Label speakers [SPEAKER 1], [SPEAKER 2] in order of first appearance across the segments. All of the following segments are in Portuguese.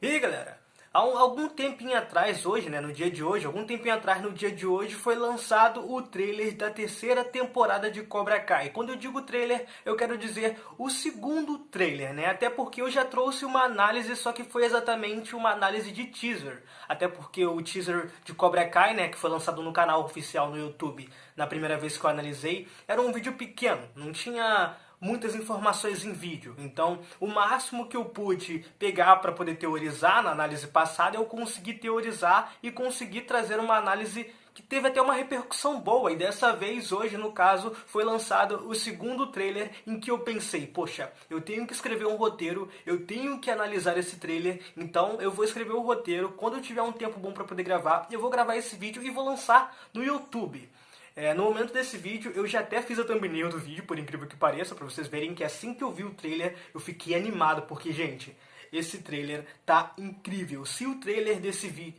[SPEAKER 1] E aí, galera, algum tempinho atrás, hoje, né, no dia de hoje, foi lançado o trailer da terceira temporada de Cobra Kai. Quando eu digo trailer, eu quero dizer o segundo trailer, né? Até porque eu já trouxe uma análise, só que foi exatamente uma análise de teaser. Até porque o teaser de Cobra Kai, né, que foi lançado no canal oficial no YouTube, na primeira vez que eu analisei, era um vídeo pequeno, não tinha muitas informações em vídeo. Então, o máximo que eu pude pegar para poder teorizar na análise passada, eu consegui teorizar e consegui trazer uma análise que teve até uma repercussão boa. E dessa vez, hoje, no caso, foi lançado o segundo trailer em que eu pensei, poxa, eu tenho que escrever um roteiro, eu tenho que analisar esse trailer, então eu vou escrever o roteiro. Quando eu tiver um tempo bom para poder gravar, eu vou gravar esse vídeo e vou lançar no YouTube. No momento desse vídeo, eu já até fiz a thumbnail do vídeo, por incrível que pareça, pra vocês verem que assim que eu vi o trailer, eu fiquei animado, porque, gente, esse trailer tá incrível. Se o trailer desse vídeo,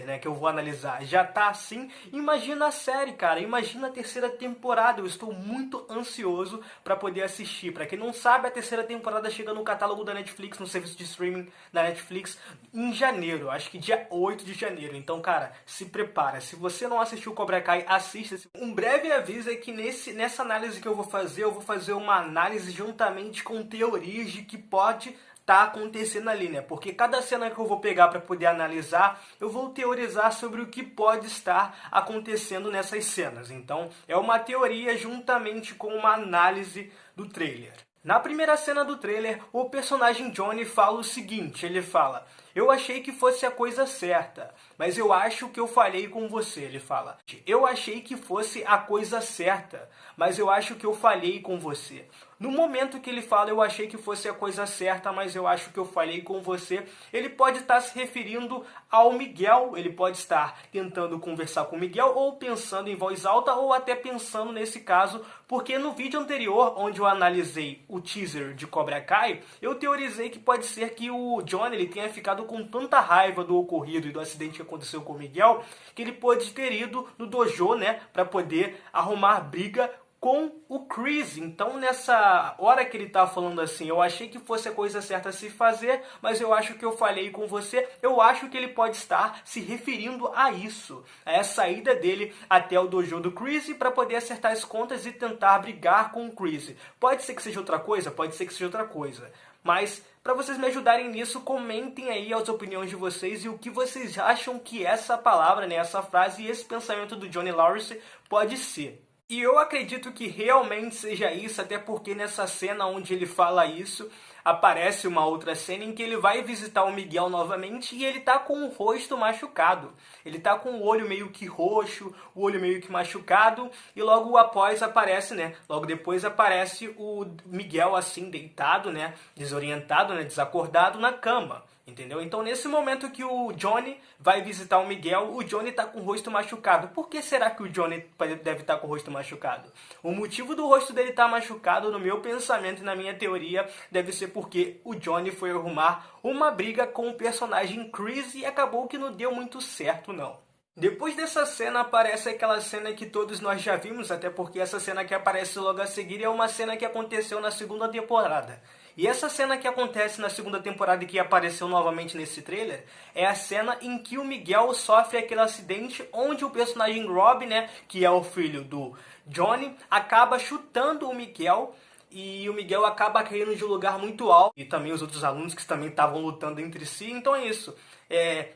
[SPEAKER 1] né, que eu vou analisar já tá assim, imagina a série, cara, imagina a terceira temporada. Eu estou muito ansioso pra poder assistir. Pra quem não sabe, a terceira temporada chega no catálogo da Netflix, no serviço de streaming da Netflix, em janeiro, acho que dia 8 de janeiro. Então, cara, se prepara. Se você não assistiu Cobra Kai, assista. Um breve aviso é que nessa análise que eu vou fazer uma análise juntamente com teorias de que pode tá acontecendo ali, né? Porque cada cena que eu vou pegar para poder analisar, eu vou teorizar sobre o que pode estar acontecendo nessas cenas. Então, é uma teoria juntamente com uma análise do trailer. Na primeira cena do trailer, o personagem Johnny fala o seguinte, ele fala: eu achei que fosse a coisa certa, mas eu acho que eu falhei com você. Ele fala: eu achei que fosse a coisa certa, mas eu acho que eu falhei com você. No momento que ele fala, eu achei que fosse a coisa certa, mas eu acho que eu falhei com você, ele pode estar se referindo ao Miguel, ele pode estar tentando conversar com o Miguel, ou pensando em voz alta, ou até pensando nesse caso, porque no vídeo anterior, onde eu analisei o teaser de Cobra Kai, eu teorizei que pode ser que o Johnny ele tenha ficado com tanta raiva do ocorrido e do acidente que aconteceu com o Miguel, que ele pode ter ido no dojo, né, para poder arrumar briga com o Chris. Então, nessa hora que ele tá falando assim, eu achei que fosse a coisa certa a se fazer, mas eu acho que eu falhei com você, eu acho que ele pode estar se referindo a isso, a essa ida dele até o dojo do Chris para poder acertar as contas e tentar brigar com o Chris. Pode ser que seja outra coisa? Pode ser que seja outra coisa. Mas, para vocês me ajudarem nisso, comentem aí as opiniões de vocês e o que vocês acham que essa palavra, né, essa frase e esse pensamento do Johnny Lawrence pode ser. E eu acredito que realmente seja isso, até porque nessa cena onde ele fala isso, aparece uma outra cena em que ele vai visitar o Miguel novamente e ele tá com o rosto machucado. Ele tá com o olho meio que roxo, o olho meio que machucado, e logo após aparece, né, logo depois aparece o Miguel assim, deitado, né, desorientado, né, desacordado na cama. Entendeu? Então, nesse momento que o Johnny vai visitar o Miguel, o Johnny está com o rosto machucado. Por que será que o Johnny deve estar com o rosto machucado? O motivo do rosto dele estar machucado, no meu pensamento e na minha teoria, deve ser porque o Johnny foi arrumar uma briga com o personagem Chris e acabou que não deu muito certo, não. Depois dessa cena aparece aquela cena que todos nós já vimos, até porque essa cena que aparece logo a seguir é uma cena que aconteceu na segunda temporada. E essa cena que acontece na segunda temporada e que apareceu novamente nesse trailer é a cena em que o Miguel sofre aquele acidente onde o personagem Rob, né, que é o filho do Johnny, acaba chutando o Miguel e o Miguel acaba caindo de um lugar muito alto. E também os outros alunos que também estavam lutando entre si. Então é isso.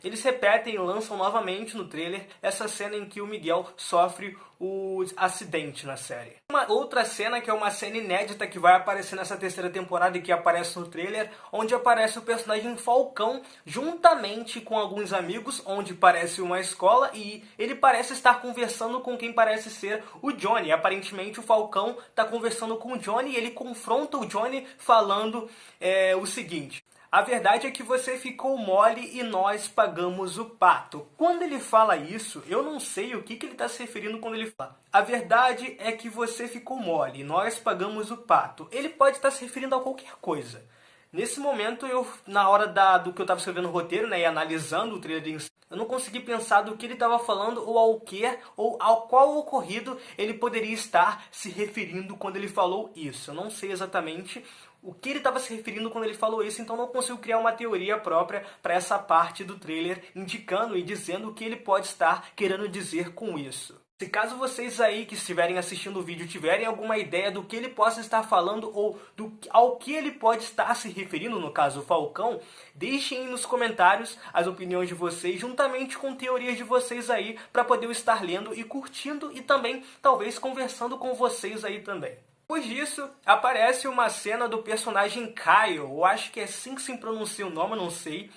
[SPEAKER 1] Eles repetem e lançam novamente no trailer essa cena em que o Miguel sofre o acidente na série. Uma outra cena que é uma cena inédita que vai aparecer nessa terceira temporada e que aparece no trailer, onde aparece o personagem Falcão juntamente com alguns amigos, onde parece uma escola e ele parece estar conversando com quem parece ser o Johnny. Aparentemente o Falcão está conversando com o Johnny e ele confronta o Johnny falando o seguinte: a verdade é que você ficou mole e nós pagamos o pato. Quando ele fala isso, eu não sei o que ele está se referindo quando ele fala: a verdade é que você ficou mole e nós pagamos o pato. Ele pode estar se referindo a qualquer coisa. Nesse momento, na hora do que eu estava escrevendo o roteiro, né, e analisando o trailer em si, eu não consegui pensar do que ele estava falando ou ao qual ocorrido ele poderia estar se referindo quando ele falou isso. Eu não sei exatamente o que ele estava se referindo quando ele falou isso, então não consigo criar uma teoria própria para essa parte do trailer, indicando e dizendo o que ele pode estar querendo dizer com isso. Se caso vocês aí que estiverem assistindo o vídeo tiverem alguma ideia do que ele possa estar falando ou ao que ele pode estar se referindo, no caso o Falcão, deixem nos comentários as opiniões de vocês, juntamente com teorias de vocês aí, para poder eu estar lendo e curtindo e também talvez conversando com vocês aí também. Depois disso, aparece uma cena do personagem Kyle, eu acho que é assim que se pronuncia o nome, não sei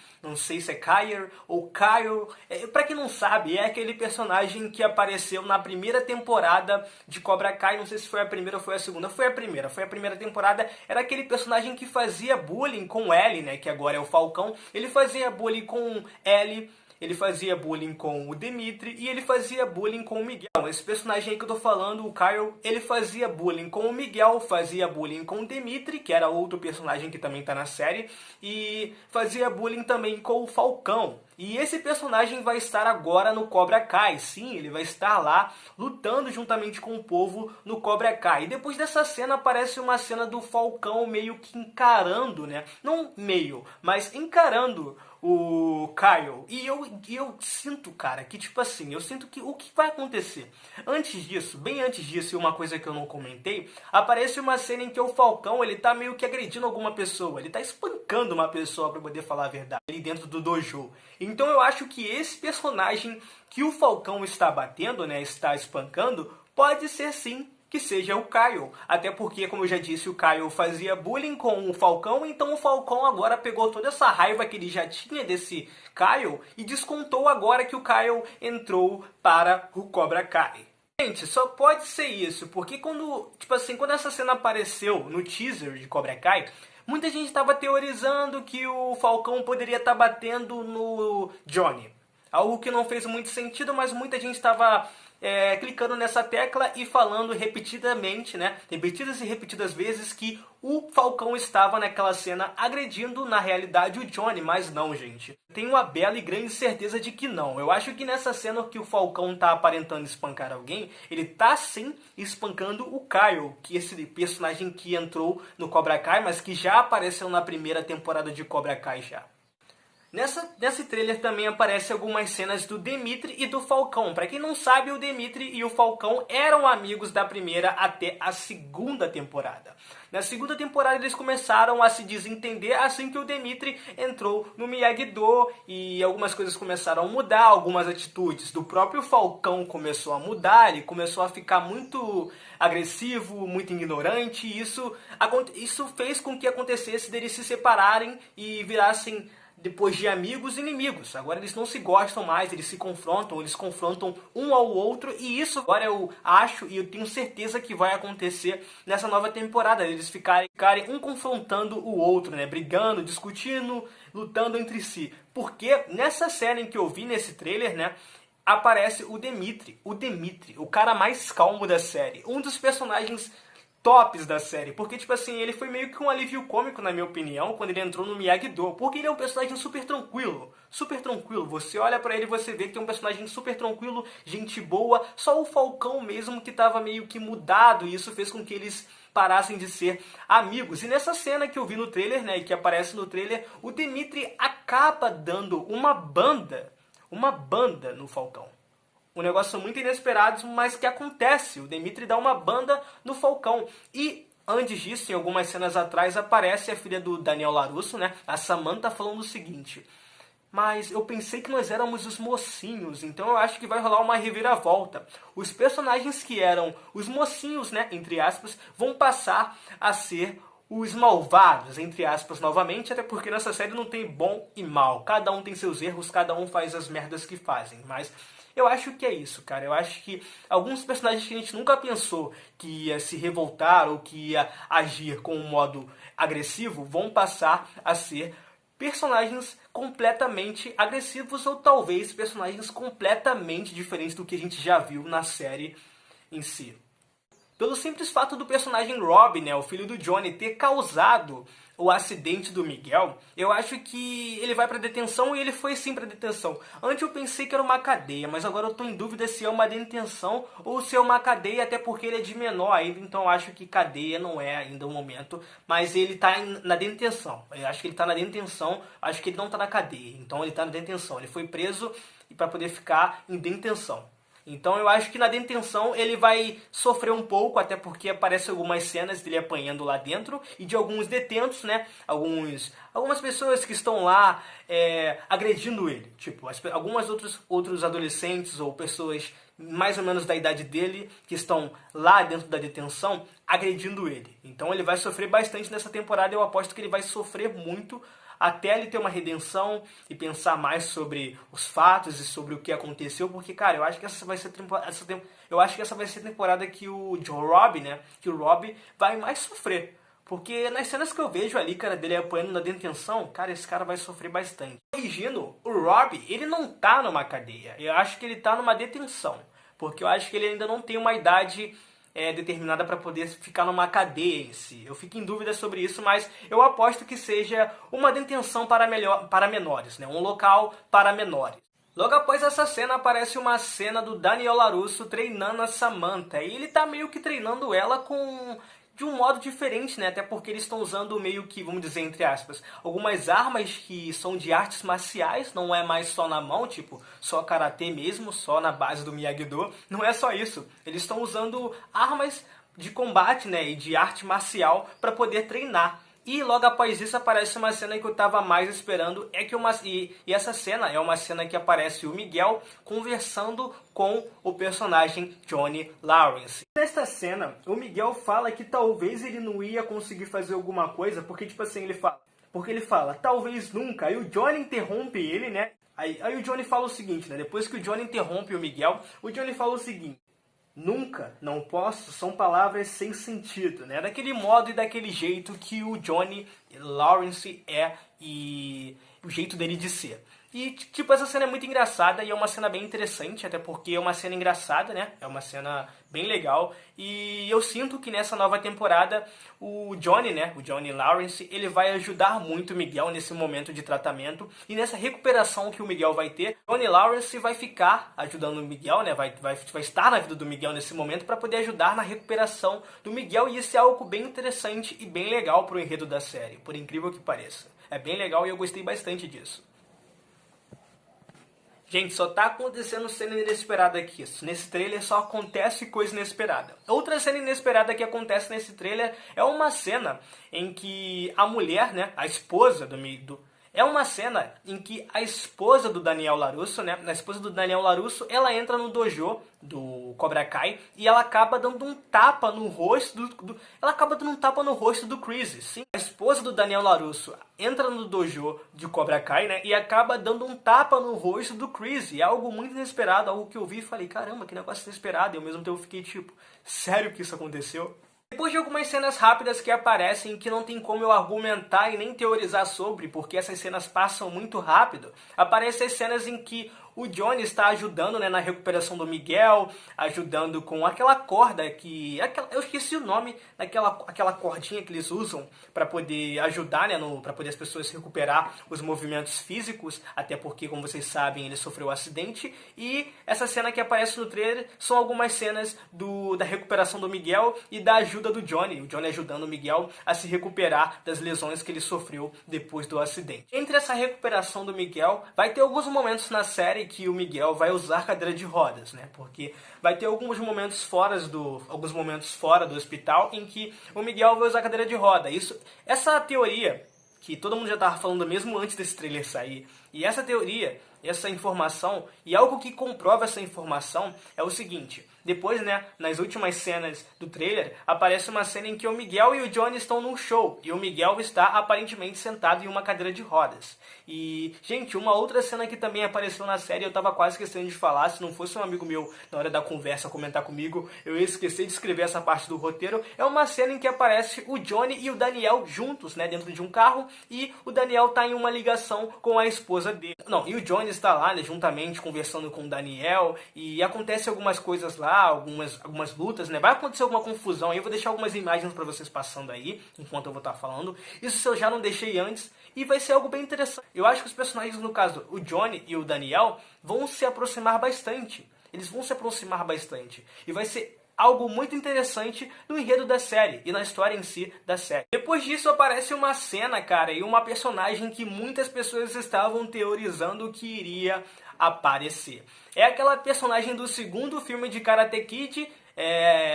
[SPEAKER 1] se é Kyle ou Kyle. Pra quem não sabe, é aquele personagem que apareceu na primeira temporada de Cobra Kai, não sei se foi a primeira ou foi a segunda, foi a primeira temporada, era aquele personagem que fazia bullying com L, né, que agora é o Falcão, ele fazia bullying com L, ele fazia bullying com o Demitri e ele fazia bullying com o Miguel. Esse personagem aí que eu tô falando, o Kyle, ele fazia bullying com o Miguel, fazia bullying com o Demitri, que era outro personagem que também tá na série, e fazia bullying também com o Falcão. E esse personagem vai estar agora no Cobra Kai. Sim, ele vai estar lá lutando juntamente com o povo no Cobra Kai. E depois dessa cena aparece uma cena do Falcão meio que encarando, né? Não meio, mas encarando o Kyle. E eu sinto, cara, que tipo assim, eu sinto que o que vai acontecer? Antes disso, bem antes disso, e uma coisa que eu não comentei, aparece uma cena em que o Falcão, ele tá meio que agredindo alguma pessoa, ele tá espancando uma pessoa, pra poder falar a verdade, ali dentro do dojo. Então eu acho que esse personagem que o Falcão está batendo, né, está espancando, pode ser sim que seja o Kyle. Até porque, como eu já disse, o Kyle fazia bullying com o Falcão, então o Falcão agora pegou toda essa raiva que ele já tinha desse Kyle e descontou agora que o Kyle entrou para o Cobra Kai. Gente, só pode ser isso, porque quando essa cena apareceu no teaser de Cobra Kai, muita gente estava teorizando que o Falcão poderia estar batendo no Johnny. Algo que não fez muito sentido, mas muita gente estava clicando nessa tecla e falando repetidamente, né, repetidas e repetidas vezes, que o Falcão estava naquela cena agredindo, na realidade, o Johnny, mas não, gente. Tenho uma bela e grande certeza de que não. Eu acho que nessa cena que o Falcão tá aparentando espancar alguém, ele tá sim espancando o Kyle, que é esse personagem que entrou no Cobra Kai, mas que já apareceu na primeira temporada de Cobra Kai já. Nesse trailer também aparecem algumas cenas do Demitri e do Falcão. Pra quem não sabe, o Demitri e o Falcão eram amigos da primeira até a segunda temporada. Na segunda temporada eles começaram a se desentender assim que o Demitri entrou no Miyagi-Do e algumas coisas começaram a mudar, algumas atitudes do próprio Falcão começou a mudar, ele começou a ficar muito agressivo, muito ignorante, e isso fez com que acontecesse deles se separarem e virassem, depois de amigos, inimigos. Agora eles não se gostam mais, eles confrontam um ao outro, e isso agora eu acho e eu tenho certeza que vai acontecer nessa nova temporada. Eles ficarem um confrontando o outro, né? Brigando, discutindo, lutando entre si. Porque nessa cena em que eu vi nesse trailer, né, aparece o Demitri, o cara mais calmo da série, um dos personagens tops da série, porque tipo assim, ele foi meio que um alívio cômico, na minha opinião, quando ele entrou no Miyagi-Do, porque ele é um personagem super tranquilo, você olha pra ele e você vê que é um personagem super tranquilo, gente boa, só o Falcão mesmo que tava meio que mudado, e isso fez com que eles parassem de ser amigos. E nessa cena que eu vi no trailer, né, e que aparece no trailer, o Demitri acaba dando uma banda no Falcão. Um negócio muito inesperado, mas que acontece. O Demitri dá uma banda no Falcão. E antes disso, em algumas cenas atrás, aparece a filha do Daniel LaRusso, né? A Samantha, falando o seguinte: mas eu pensei que nós éramos os mocinhos, então eu acho que vai rolar uma reviravolta. Os personagens que eram os mocinhos, né, entre aspas, vão passar a ser os malvados, entre aspas, novamente, até porque nessa série não tem bom e mal. Cada um tem seus erros, cada um faz as merdas que fazem, mas eu acho que é isso, cara. Eu acho que alguns personagens que a gente nunca pensou que ia se revoltar ou que ia agir com um modo agressivo vão passar a ser personagens completamente agressivos ou talvez personagens completamente diferentes do que a gente já viu na série em si. Pelo simples fato do personagem Rob, né, o filho do Johnny, ter causado o acidente do Miguel, eu acho que ele vai pra detenção e ele foi sim pra detenção. Antes eu pensei que era uma cadeia, mas agora eu tô em dúvida se é uma detenção ou se é uma cadeia, até porque ele é de menor ainda, então eu acho que cadeia não é ainda o momento, mas ele tá na detenção. Eu acho que ele tá na detenção, acho que ele não tá na cadeia, então ele tá na detenção. Ele foi preso para poder ficar em detenção. Então eu acho que na detenção ele vai sofrer um pouco, até porque aparecem algumas cenas dele apanhando lá dentro e de alguns detentos, né? Algumas pessoas que estão lá agredindo ele. Tipo, algumas outros adolescentes ou pessoas mais ou menos da idade dele que estão lá dentro da detenção agredindo ele. Então ele vai sofrer bastante nessa temporada. Eu aposto que ele vai sofrer muito até ele ter uma redenção e pensar mais sobre os fatos e sobre o que aconteceu, porque, cara, eu acho que essa vai ser a temporada que o Rob, né, que o Rob vai mais sofrer. Porque nas cenas que eu vejo ali, cara, dele apanhando na detenção, cara, esse cara vai sofrer bastante. Corrigindo, o Rob, ele não tá numa cadeia. Eu acho que ele tá numa detenção. Porque eu acho que ele ainda não tem uma idade determinada para poder ficar numa cadeia em si. Eu fico em dúvida sobre isso, mas eu aposto que seja uma detenção para menores, né? Um local para menores. Logo após essa cena, aparece uma cena do Daniel LaRusso treinando a Samantha. E ele tá meio que treinando ela de um modo diferente, né? Até porque eles estão usando meio que, vamos dizer, entre aspas, algumas armas que são de artes marciais, não é mais só na mão, tipo, só karatê mesmo, só na base do Miyagi-Do. Não é só isso. Eles estão usando armas de combate, né, e de arte marcial para poder treinar. E logo após isso aparece uma cena que eu estava mais esperando, e essa cena é uma cena que aparece o Miguel conversando com o personagem Johnny Lawrence. Nesta cena, o Miguel fala que talvez ele não ia conseguir fazer alguma coisa, porque tipo assim, ele fala, talvez nunca, aí o Johnny interrompe ele, né? Aí o Johnny fala o seguinte, né? Depois que o Johnny interrompe o Miguel, o Johnny fala o seguinte: nunca, não posso, são palavras sem sentido, né? Daquele modo e daquele jeito que o Johnny Lawrence é e o jeito dele de ser. E, tipo, essa cena é muito engraçada e é uma cena bem interessante, até porque é uma cena engraçada, né? É uma cena bem legal. E eu sinto que nessa nova temporada o Johnny, né? O Johnny Lawrence, ele vai ajudar muito o Miguel nesse momento de tratamento e nessa recuperação que o Miguel vai ter. Johnny Lawrence vai ficar ajudando o Miguel, né? Vai estar na vida do Miguel nesse momento para poder ajudar na recuperação do Miguel. E isso é algo bem interessante e bem legal pro enredo da série, por incrível que pareça. É bem legal e eu gostei bastante disso. Gente, só tá acontecendo cena inesperada aqui. Nesse trailer só acontece coisa inesperada. Outra cena inesperada que acontece nesse trailer é uma cena em que a mulher, né, a esposa é uma cena em que a esposa do Daniel LaRusso, né, ela entra no dojo do Cobra Kai e ela acaba dando um tapa no rosto do Chris. Sim, a esposa do Daniel LaRusso entra no dojo de Cobra Kai, né, e acaba dando um tapa no rosto do Chris. E é algo muito inesperado, algo que eu vi e falei, caramba, que negócio inesperado. E ao mesmo tempo eu fiquei tipo, sério que isso aconteceu? Depois de algumas cenas rápidas que aparecem que não tem como eu argumentar e nem teorizar sobre, porque essas cenas passam muito rápido, aparecem as cenas em que o Johnny está ajudando, né, na recuperação do Miguel, ajudando com aquela corda eu esqueci o nome, aquela cordinha que eles usam para poder ajudar, né, para poder as pessoas recuperar os movimentos físicos, até porque, como vocês sabem, ele sofreu um acidente. E essa cena que aparece no trailer são algumas cenas da recuperação do Miguel e da ajuda do Johnny, o Johnny ajudando o Miguel a se recuperar das lesões que ele sofreu depois do acidente. Entre essa recuperação do Miguel, vai ter alguns momentos na série que o Miguel vai usar cadeira de rodas, né? Porque vai ter alguns momentos fora do hospital em que o Miguel vai usar cadeira de roda. Essa teoria que todo mundo já estava falando mesmo antes desse trailer sair. E essa teoria, essa informação, e algo que comprova essa informação é o seguinte: depois, né, nas últimas cenas do trailer, aparece uma cena em que o Miguel e o Johnny estão num show, e o Miguel está aparentemente sentado em uma cadeira de rodas. E, gente, uma outra cena que também apareceu na série, eu tava quase esquecendo de falar, se não fosse um amigo meu na hora da conversa comentar comigo, eu ia esquecer de escrever essa parte do roteiro. É uma cena em que aparece o Johnny e o Daniel juntos, né, dentro de um carro, e o Daniel tá em uma ligação com a esposa esposa dele. Não, e o Johnny está lá, né, juntamente conversando com o Daniel, e acontece algumas coisas lá, algumas lutas, né? Vai acontecer alguma confusão aí, eu vou deixar algumas imagens pra vocês passando aí, enquanto eu vou estar falando. Isso se eu já não deixei antes, e vai ser algo bem interessante. Eu acho que os personagens, no caso, o Johnny e o Daniel, vão se aproximar bastante. Eles vão se aproximar bastante. E vai ser algo muito interessante no enredo da série e na história em si da série. Depois disso aparece uma cena, cara, e uma personagem que muitas pessoas estavam teorizando que iria aparecer. É aquela personagem do segundo filme de Karate Kid,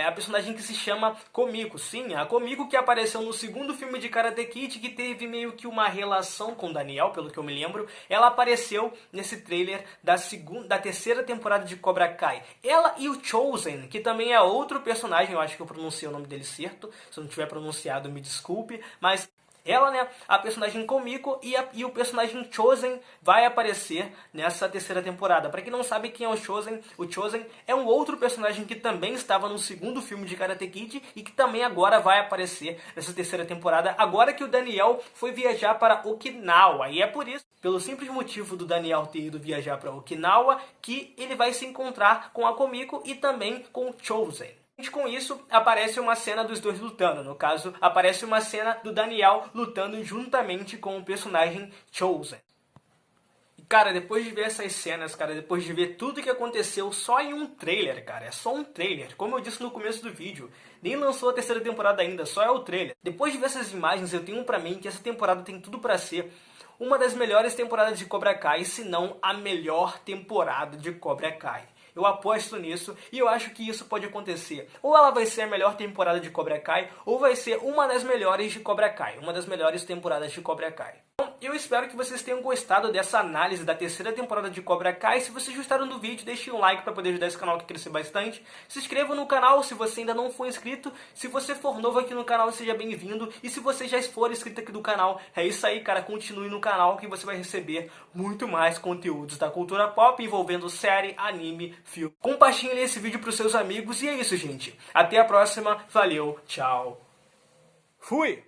[SPEAKER 1] a personagem que se chama Komiko. Sim, a Komiko que apareceu no segundo filme de Karate Kid, que teve meio que uma relação com Daniel, pelo que eu me lembro. Ela apareceu nesse trailer da terceira temporada de Cobra Kai. Ela e o Chozen, que também é outro personagem, eu acho que eu pronunciei o nome dele certo. Se eu não tiver pronunciado, me desculpe, mas ela, né, a personagem Komiko e o personagem Chozen vai aparecer nessa terceira temporada. Pra quem não sabe quem é o Chozen é um outro personagem que também estava no segundo filme de Karate Kid e que também agora vai aparecer nessa terceira temporada, agora que o Daniel foi viajar para Okinawa. E é por isso, pelo simples motivo do Daniel ter ido viajar para Okinawa, que ele vai se encontrar com a Komiko e também com o Chozen. Com isso, aparece uma cena dos dois lutando. No caso, aparece uma cena do Daniel lutando juntamente com o personagem Chozen. E, cara, depois de ver essas cenas, cara, depois de ver tudo que aconteceu só em um trailer, cara, é só um trailer. Como eu disse no começo do vídeo, nem lançou a terceira temporada ainda, só é o trailer. Depois de ver essas imagens, eu tenho pra mim que essa temporada tem tudo pra ser uma das melhores temporadas de Cobra Kai, se não a melhor temporada de Cobra Kai. Eu aposto nisso e eu acho que isso pode acontecer. Ou ela vai ser a melhor temporada de Cobra Kai, ou vai ser uma das melhores de Cobra Kai. Uma das melhores temporadas de Cobra Kai. Então, eu espero que vocês tenham gostado dessa análise da terceira temporada de Cobra Kai. Se vocês gostaram do vídeo, deixem um like para poder ajudar esse canal a crescer bastante. Se inscreva no canal se você ainda não for inscrito. Se você for novo aqui no canal, seja bem-vindo. E se você já for inscrito aqui do canal, é isso aí, cara. Continue no canal que você vai receber muito mais conteúdos da cultura pop envolvendo série, anime, filme. Compartilhe esse vídeo para os seus amigos. E é isso, gente. Até a próxima. Valeu, tchau. Fui!